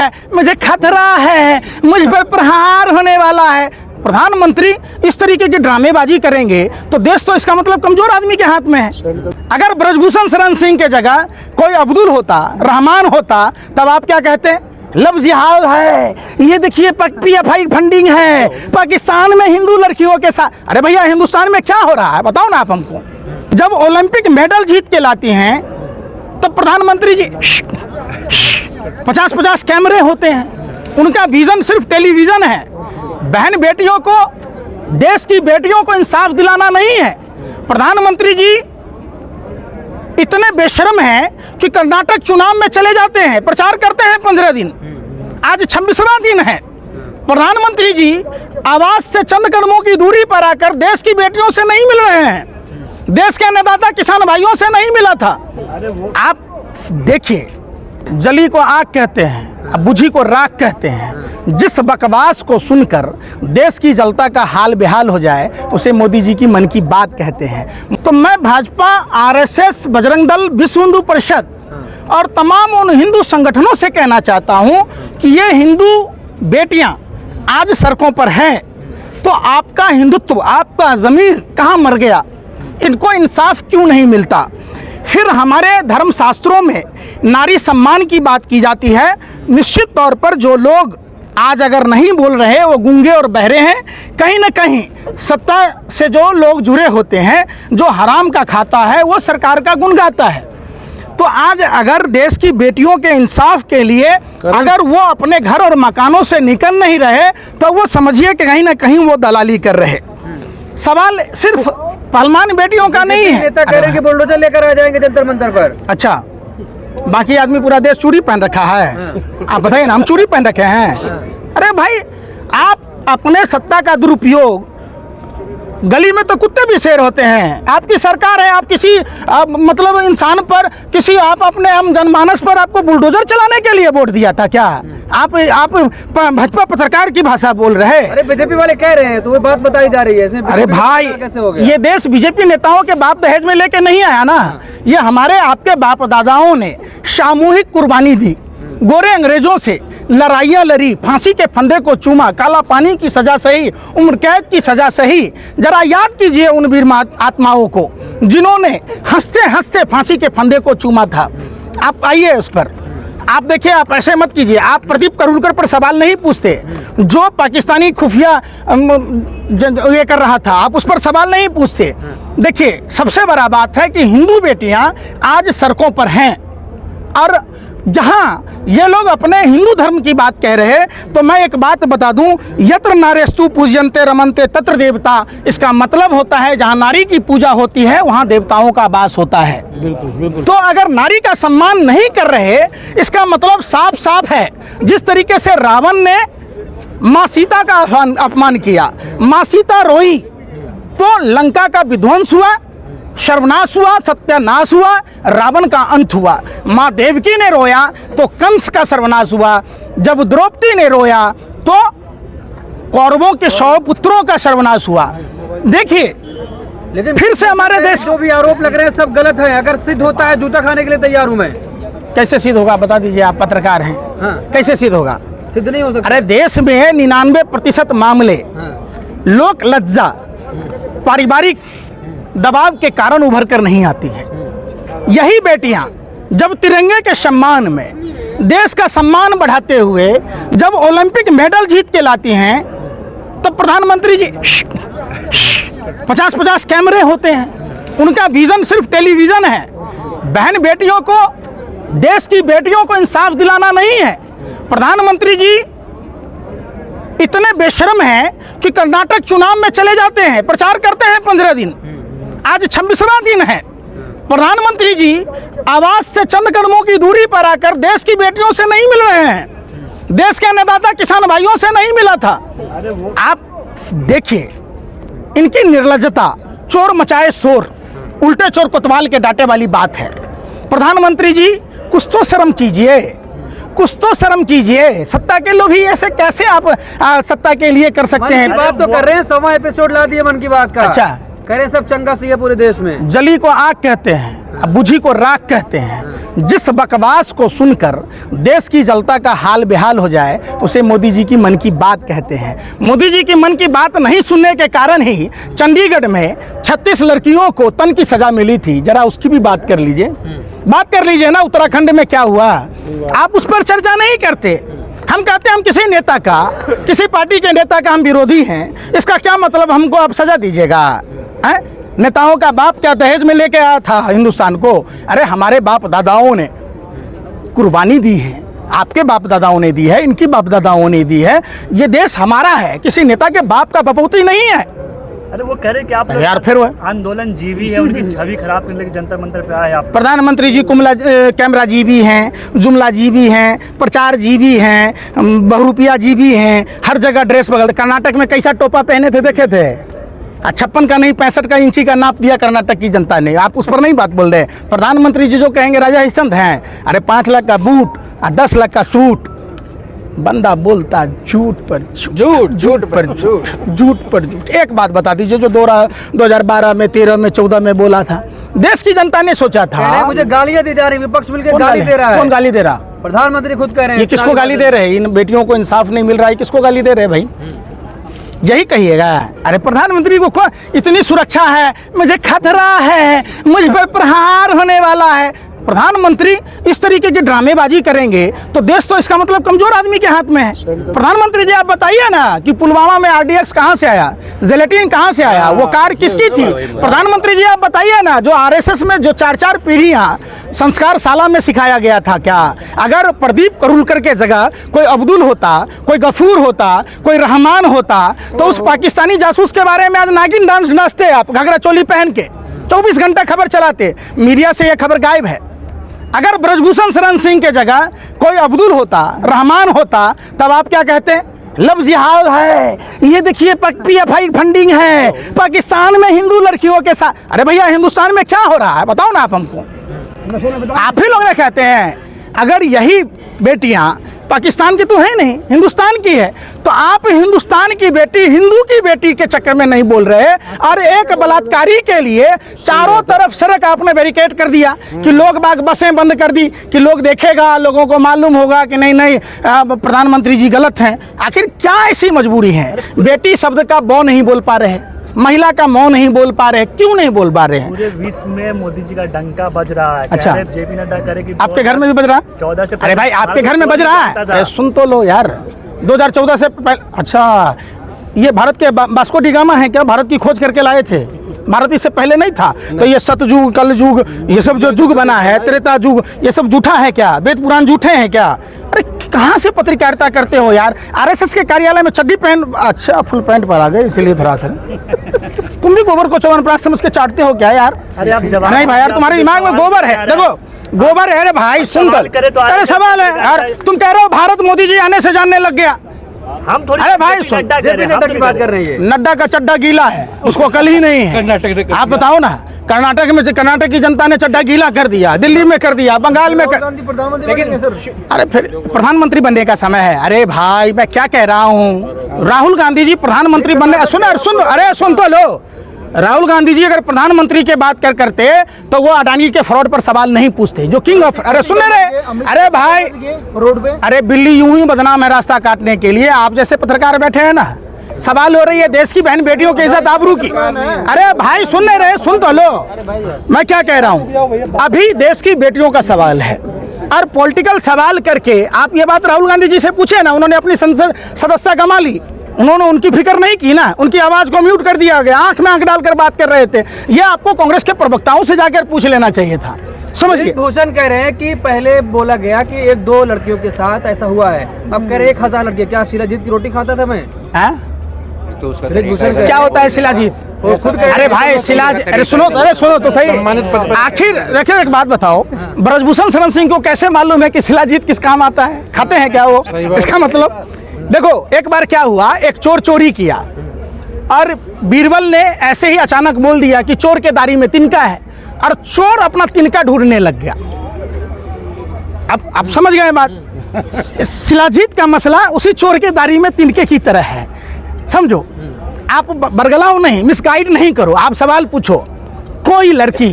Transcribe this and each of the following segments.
है, मुझे खतरा है, मुझ पर प्रहार होने वाला है। प्रधानमंत्री इस तरीके की ड्रामेबाजी करेंगे तो देश तो इसका मतलब कमजोर आदमी के हाथ में है। अगर ब्रजभूषण शरण सिंह के जगह कोई अब्दुल होता, रहमान होता, तब आप क्या कहते? लव जिहाद है, ये देखिए PFI फंडिंग है, पाकिस्तान में हिंदू लड़कियों के साथ। अरे भैया, हिंदुस्तान में क्या हो रहा है बताओ ना आप हमको। जब ओलंपिक मेडल जीत के लाती हैं तब प्रधानमंत्री जी 50-50 कैमरे होते हैं, उनका विजन सिर्फ टेलीविजन है। बहन बेटियों को, देश की बेटियों को इंसाफ दिलाना नहीं है। प्रधानमंत्री जी इतने बेशर्म हैं कि कर्नाटक चुनाव में चले जाते हैं, प्रचार करते हैं 15 दिन, आज 26वां दिन है। प्रधानमंत्री जी आवास से चंद कदमों की दूरी पर आकर देश की बेटियों से नहीं मिल रहे हैं, देश के अन्नदाता किसान भाइयों से नहीं मिला था। आप देखिए, जली को आग कहते हैं, बुझी को राख कहते हैं। जिस बकवास को सुनकर देश की जनता का हाल बेहाल हो जाए उसे मोदी जी की मन की बात कहते हैं। तो मैं भाजपा, RSS, बजरंग दल, विश्व हिंदू परिषद और तमाम उन हिंदू संगठनों से कहना चाहता हूं कि ये हिंदू बेटियां आज सड़कों पर हैं तो आपका हिंदुत्व, आपका ज़मीर कहाँ मर गया? इनको इंसाफ क्यों नहीं मिलता? फिर हमारे धर्मशास्त्रों में नारी सम्मान की बात की जाती है। निश्चित तौर पर जो लोग आज अगर नहीं बोल रहे वो गूंगे और बहरे हैं। कहीं ना कहीं सत्ता से जो लोग जुड़े होते हैं, जो हराम का खाता है वो सरकार का गुण गाता है। तो आज अगर देश की बेटियों के इंसाफ के लिए अगर वो अपने घर और मकानों से निकल नहीं रहे तो वो समझिए कि कहीं ना कहीं वो दलाली कर रहे। सवाल सिर्फ पहलवान बेटियों का नहीं है। नेता कह रहे कि बुलडोजर लेकर आ जाएंगे जंतर मंतर पर। अच्छा, बाकी आदमी पूरा देश चूड़ी पहन रखा है। आप बताइए ना, हम चूड़ी पहन रखे हैं? अरे भाई, आप अपने सत्ता का दुरुपयोग, गली में तो कुत्ते भी शेर होते हैं। आपकी सरकार है, आप किसी मतलब इंसान पर, किसी आप अपने हम जनमानस पर आपको बुलडोजर चलाने के लिए वोट दिया था क्या? आप भाजपा पत्रकार की भाषा बोल रहे? अरे बीजेपी वाले कह रहे हैं तो वो बात बताई जा रही है। अरे भाई, कैसे हो गया? ये देश बीजेपी नेताओं के बाप दहेज में लेके नहीं आया ना। ये हमारे आपके बाप दादाओं ने सामूहिक कुर्बानी दी, गोरे अंग्रेजों से लड़ाइयाँ लड़ी, फांसी के फंदे को चूमा, काला पानी की सजा सही, उम्र कैद की सजा सही। जरा याद कीजिए उन वीर आत्माओं को जिन्होंने हंसते हंसते फांसी के फंदे को चूमा था। आप आइए उस पर, आप देखिए, आप ऐसे मत कीजिए। आप प्रदीप करूलकर पर सवाल नहीं पूछते, जो पाकिस्तानी खुफिया ये कर रहा था, आप उस पर सवाल नहीं पूछते। देखिए, सबसे बड़ा बात है कि हिंदू बेटियां आज सड़कों पर हैं और जहां ये लोग अपने हिंदू धर्म की बात कह रहे हैं तो मैं एक बात बता दूं, यत्र नारेस्तु पूज्यन्ते रमन्ते तत्र देवता। इसका मतलब होता है जहां नारी की पूजा होती है वहां देवताओं का वास होता है। बिल्कुल बिल्कुल। तो अगर नारी का सम्मान नहीं कर रहे, इसका मतलब साफ साफ है, जिस तरीके से रावण ने माँ सीता का अपमान किया, माँ सीता रोई तो लंका का विध्वंस हुआ, सर्वनाश हुआ, सत्यानाश हुआ, रावण का अंत हुआ। माँ देवकी ने रोया तो कंस का सर्वनाश हुआ, जब द्रौपदी ने रोया तो कौरवों के 100 पुत्रों का सर्वनाश हुआ। देखिए, लेकिन फिर से हमारे देश जो भी आरोप लग रहे हैं सब गलत है। अगर सिद्ध होता है जूता खाने के लिए तैयार हूं मैं। कैसे सिद्ध होगा बता दीजिए, आप पत्रकार हैं। हाँ। कैसे सिद्ध होगा? सिद्ध नहीं हो सकता। अरे देश में 99% मामले लोक लज्जा, पारिवारिक दबाव के कारण उभर कर नहीं आती है। यही बेटियां जब तिरंगे के सम्मान में, देश का सम्मान बढ़ाते हुए जब ओलंपिक मेडल जीत के लाती हैं तब प्रधानमंत्री जी 50-50 कैमरे होते हैं, उनका विजन सिर्फ टेलीविजन है। बहन बेटियों को, देश की बेटियों को इंसाफ दिलाना नहीं है। प्रधानमंत्री जी इतने बेशर्म हैं कि कर्नाटक चुनाव में चले जाते हैं, प्रचार करते हैं 15 दिन, आज 26वां दिन है। प्रधानमंत्री जी आवास से चंद कदमों की दूरी पर आकर देश की बेटियों से नहीं मिल रहे हैं, देश के अन्नदाता किसान भाइयों से नहीं मिला था। आप देखिए इनकी निर्लज्जता, चोर मचाए शोर, उल्टे चोर कोतवाल के डांटे वाली बात है। प्रधानमंत्री जी कुछ तो शर्म कीजिए, कुछ तो शर्म कीजिए। सत्ता के लोग ही ऐसे कैसे आप सत्ता के लिए कर सकते हैं? बात तो कर रहे हैं, 100वां एपिसोड ला दिए मन की बात का। अच्छा, कह रहे सब चंगा सी है पूरे देश में। जली को आग कहते हैं, बुझी को राख कहते हैं। जिस बकवास को सुनकर देश की जनता का हाल बेहाल हो जाए उसे मोदी जी की मन की बात कहते हैं। मोदी जी की मन की बात नहीं सुनने के कारण ही चंडीगढ़ में 36 लड़कियों को तन की सजा मिली थी। जरा उसकी भी बात कर लीजिए, बात कर लीजिए ना, उत्तराखंड में क्या हुआ, आप उस पर चर्चा नहीं करते। हम कहते हैं हम किसी नेता का, किसी पार्टी के नेता का हम विरोधी हैं, इसका क्या मतलब हमको आप सजा दीजिएगा? हैं? नेताओं का बाप क्या दहेज में लेके आया था हिंदुस्तान को? अरे हमारे बाप दादाओं ने कुर्बानी दी है, आपके बाप दादाओं ने दी है, इनकी बाप दादाओं ने दी है। ये देश हमारा है, किसी नेता के बाप का बपौती नहीं है। अरे वो कह रहे कि आप यार फिर आंदोलन जीवी है, उनकी छवि खराब करने के जंतर मंतर पे आए आप। प्रधानमंत्री जी कैमरा जीवी हैं, जुमला जीवी हैं, प्रचार जीवी हैं, बहुरूपिया जीवी हैं, हर जगह ड्रेस बदल। कर्नाटक में कैसा टोपा पहने थे देखे थे? 56 का नहीं 65 का इंची का नाप दिया कर्नाटक की जनता ने। आप उस पर नहीं बात बोल रहे। प्रधानमंत्री जी जो कहेंगे राजा हरिश्चंद्र हैं। अरे 5 लाख का बूट और 10 लाख का सूट, बंदा बोलता झूठ पर झूठ, झूठ पर झूठ, झूठ पर झूठ। एक बात बता दीजिए जो 2012 में 13 में 14 में बोला था, देश की जनता ने सोचा था। मुझे गालियां दी जा रही, विपक्ष मिलकर गाली दे रहा है। कौन गाली दे रहा? प्रधानमंत्री खुद कह रहे हैं। ये किसको गाली दे रहे हैं? इन बेटियों को इंसाफ नहीं मिल रहा है, किसको गाली दे रहे हैं भाई? यही कहिएगा। अरे प्रधानमंत्री को इतनी सुरक्षा है, मुझे खतरा है, मुझ पर प्रहार होने वाला है। प्रधानमंत्री इस तरीके की ड्रामेबाजी करेंगे तो देश तो इसका मतलब कमजोर आदमी के हाथ में है। प्रधानमंत्री जी आप बताइए ना कि पुलवामा में आरडीएक्स कहां से आया, जिलेटिन कहां से आया, वो कार किसकी थी? प्रधानमंत्री जी आप बताइए ना, जो आरएसएस में जो 4-4 पीढ़ियां संस्कार शाला में सिखाया गया था, क्या अगर प्रदीप करूलकर के जगह कोई अब्दुल होता, कोई गफूर होता, कोई रहमान होता तो उस पाकिस्तानी जासूस के बारे में आज नागिन डांस नाचते आप, घाघरा चोली पहन के 24 घंटा खबर चलाते। मीडिया से यह खबर गायब है। अगर ब्रजभूषण शरण सिंह के जगह कोई अब्दुल होता, रहमान होता, तब आप क्या कहते? लव जिहाद है, ये देखिए PFI फंडिंग है, पाकिस्तान में हिंदू लड़कियों के साथ। अरे भैया हिंदुस्तान में क्या हो रहा है बताओ ना आप हमको। आप ही लोग ने कहते हैं अगर यही बेटियां पाकिस्तान की तो है नहीं, हिंदुस्तान की है, तो आप हिंदुस्तान की बेटी हिंदू की बेटी के चक्कर में नहीं बोल रहे। और एक बलात्कारी के लिए चारों तरफ सड़क आपने बैरिकेड कर दिया कि लोग बाग बसें बंद कर दी कि लोग देखेगा, लोगों को मालूम होगा कि नहीं नहीं प्रधानमंत्री जी गलत हैं। आखिर क्या ऐसी मजबूरी है? बेटी शब्द का बौ नहीं बोल पा रहे, महिला का मौन नहीं बोल पा रहे, क्यों नहीं बोल पा रहे हैं? पूरे विश्व में मोदी जी का डंका बज रहा है। अच्छा, जेपी नड्डा करे कि आपके घर में भी बज रहा? 14 से। अरे भाई आपके घर में बज रहा है? सुन तो लो यार, 2014 से पहले। अच्छा, ये भारत के वास्को डी गामा है क्या? भारत की खोज करके लाए थे, भारत इससे पहले नहीं था। तो ये सतयुग कलयुग ये सब जो युग बना है, त्रेता युग, ये सब झूठा है क्या? वेद पुराण झूठे हैं क्या? अरे कहाँ से पत्रकारिता करते हो यार? आरएसएस के कार्यालय में चड्डी पहन, अच्छा फुल पैंट पर आ गए इसीलिए थोड़ा सा तुम भी गोबर को च्यवनप्राश समझ के चाटते हो क्या यार? अरे आप जवाब नहीं भाई यार, तुम्हारे दिमाग में गोबर है। देखो गोबर है। अरे भाई सुन कर, अरे सवाल है यार, तुम कह रहे हो भारत मोदी जी आने से जानने लग गया। हम थोड़ी। अरे भाई सुन, जेपी नड्डा की बात कर रहे हैं। नड्डा का चड्डा गीला है, उसको कल ही नहीं है। आप बताओ ना, कर्नाटक में कर्नाटक की जनता ने चड्डा गीला कर दिया, दिल्ली में कर दिया, बंगाल में कर। अरे फिर प्रधानमंत्री बनने का समय है। अरे भाई मैं क्या कह रहा हूँ, राहुल गांधी जी प्रधानमंत्री बनने, सुन तो लो, राहुल गांधी जी अगर प्रधानमंत्री के बात करते तो वो अडानी के फ्रॉड पर सवाल नहीं पूछते, जो किंग ऑफ। अरे सुन रहे, अरे भाई रोड पे, अरे बिल्ली यूं ही बदनाम है रास्ता काटने के लिए। आप जैसे पत्रकार बैठे हैं ना, सवाल हो रही है देश की बहन बेटियों की इज्जत आबरू की। अरे भाई सुन नहीं रहे, सुन तो लो, मैं क्या कह रहा हूँ। अभी देश की बेटियों का सवाल है और पॉलिटिकल सवाल करके आप ये बात राहुल गांधी जी से पूछे ना, उन्होंने अपनी संसद सदस्यता गंवा ली, उन्होंने उनकी फिक्र नहीं की ना, उनकी आवाज को म्यूट कर दिया गया, आंख में आंख डालकर बात कर रहे थे। ये आपको कांग्रेस के प्रवक्ताओं से जाकर पूछ लेना चाहिए था। समझिए, भूषण कह रहे हैं कि पहले बोला गया कि 1-2 लड़कियों के साथ ऐसा हुआ है, अब कह रहे 1000 लड़कियां। क्या शिलाजीत की रोटी खाता था मैं? क्या होता है शिलाजीत? अरे भाई शिलाजीत, अरे सुनो तो सही। आखिर देखिए एक बात बताओ, ब्रजभूषण शरण सिंह को कैसे मालूम है कि शिलाजीत किस काम आता है? खाते हैं क्या वो? इसका मतलब देखो, एक बार क्या हुआ, एक चोर चोरी किया और बीरबल ने ऐसे ही अचानक बोल दिया कि चोर के दाढ़ी में तिनका है, और चोर अपना तिनका ढूंढने लग गया। अब आप समझ गए बात। शिलाजीत का मसला उसी चोर के दाढ़ी में तिनके की तरह है, समझो। आप बरगलाओ नहीं, मिसगाइड नहीं करो, आप सवाल पूछो। कोई लड़की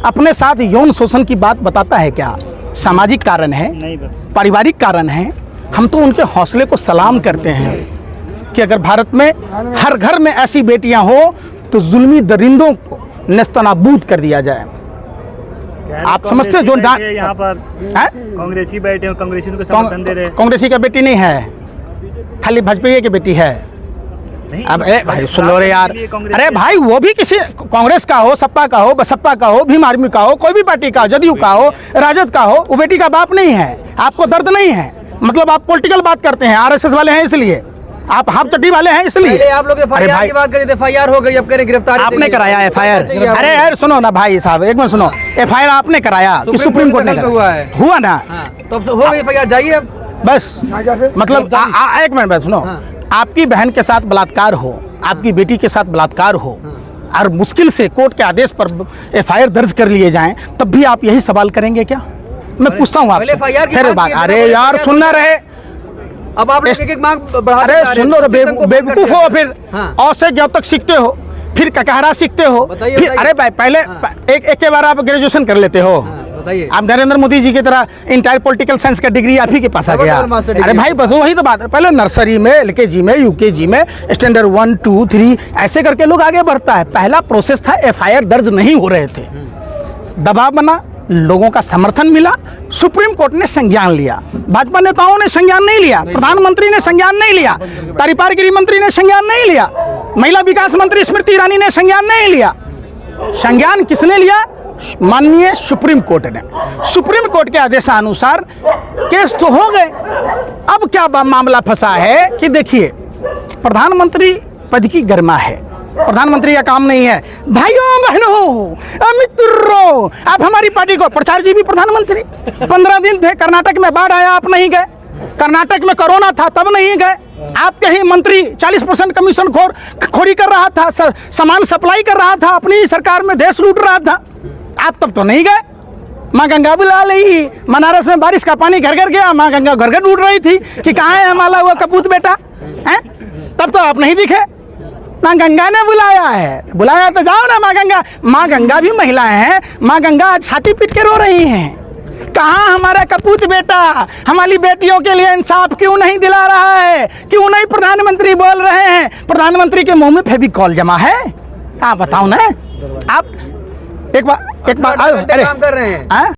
अपने साथ यौन शोषण की बात बताता है क्या? सामाजिक कारण है, नहीं बस पारिवारिक कारण है। हम तो उनके हौसले को सलाम करते हैं कि अगर भारत में हर घर में ऐसी बेटियां हो तो जुल्मी दरिंदों को नेस्तनाबूद कर दिया जाए। आप समझते हो जो यहाँ पर हैं? कांग्रेसी बैठे हैं, कांग्रेसी को समर्थन दे रहे हैं। कांग्रेसी का बेटी नहीं है, खाली भाजपा की बेटी है। नहीं, अब भाई सुन लो रे यार, कांग्रेस अरे भाई वो भी किसी कांग्रेस का हो, सपा का हो, बसपा का हो, भीम आर्मी का हो, कोई भी पार्टी का हो, जदयू का हो, राजद का हो, वो बेटी का बाप नहीं है। आपको दर्द नहीं है, मतलब आप पॉलिटिकल बात करते हैं, आरएसएस वाले हैं इसलिए, आप हाफ चड्डी वाले हैं इसलिए। पहले आप लोग अरे एफआईआर भाई, की बात करी थी, एफआईआर हो गई, अब कह रहे गिरफ्तारी आपने चाहिए। कराया एफआईआर? चाहिए आपको। अरे यार सुनो ना भाई साहब, एक मिनट सुनो, एफआईआर आपने कराया कि सुप्रीम कोर्ट ने कोर्ट में कराया? हुआ है। हुआ ना, हाँ, तो अब हो गई एफआईआर, जाइए अब। बस मतलब एक मिनट बस सुनो, हाँ। आपकी बहन के साथ बलात्कार हो, आपकी बेटी के साथ बलात्कार हो, और मुश्किल से कोर्ट के आदेश पर एफआईआर दर्ज कर लिए जाएं, तब भी आप यही सवाल करेंगे क्या? मैं पूछता हूँ पहले आपसे। FIR की फिर बात बात, की है, अरे पहले यार FIR सुनना रहे, अब आप लोग एक मांग बढ़ा अरे सुन लो रे, बेवकूफ हो फिर, हाँ। और से जब तक सीखते हो, फिर ककहरा सीखते हो, बताइए, फिर बताइए। अरे भाई पहले हाँ। एक के बार आप ग्रेजुएशन कर लेते हो। बताइए। आप नरेंद्र मोदी जी की तरह इंटायर पॉलिटिकल साइंस का डिग्री आप ही के पास आ गया। Double master degree. अरे भाई बस वही तो बात है, पहले नर्सरी में, एलकेजी में, यूकेजी में, स्टैंडर्ड 1 2 3 ऐसे करके लोग आगे बढ़ता है। पहला प्रोसेस था एफआईआर दर्ज नहीं हो रहे थे, दबाव बना, लोगों का समर्थन मिला, सुप्रीम कोर्ट ने संज्ञान लिया, भाजपा नेताओं ने संज्ञान नहीं लिया, प्रधानमंत्री ने संज्ञान नहीं लिया, परिपार गृह मंत्री ने संज्ञान नहीं लिया, महिला विकास मंत्री स्मृति ईरानी ने संज्ञान नहीं लिया। संज्ञान किसने लिया? माननीय सुप्रीम कोर्ट ने। सुप्रीम कोर्ट के आदेशानुसार केस तो हो गए। अब क्या मामला फंसा है कि देखिए, प्रधानमंत्री पद की गरिमा है, प्रधानमंत्री का काम नहीं है। भाइयों बहनों मित्रों, आप हमारी पार्टी को प्रचार जी भी प्रधानमंत्री, 15 दिन थे, कर्नाटक में बाढ़ आया आप नहीं गए, कर्नाटक में कोरोना था तब नहीं गए, आपके ही मंत्री 40% कमीशन खोरी कर रहा था, सामान सप्लाई कर रहा था, अपनी ही सरकार में देश लूट रहा था, आप तब तो नहीं गए। माँ गंगा बुला ली, बनारस में बारिश का पानी घर घर गया, माँ गंगा घर घर ढूंढ रही थी कि कहाँ है हमारा वो कपूत बेटा है, तब तो आप नहीं दिखे। माँ गंगा ने बुलाया है, बुलाया तो जाओ ना माँ गंगा। माँ गंगा भी महिलाएं हैं, माँ गंगा आज छाती पीट के रो रही हैं, कहाँ हमारा कपूत बेटा, हमारी बेटियों के लिए इंसाफ क्यों नहीं दिला रहा है, क्यों नहीं प्रधानमंत्री बोल रहे हैं? प्रधानमंत्री के मुंह में फेविकॉल जमा है? आप बताओ ना, आप एक बार काम कर रहे हैं। हाँ?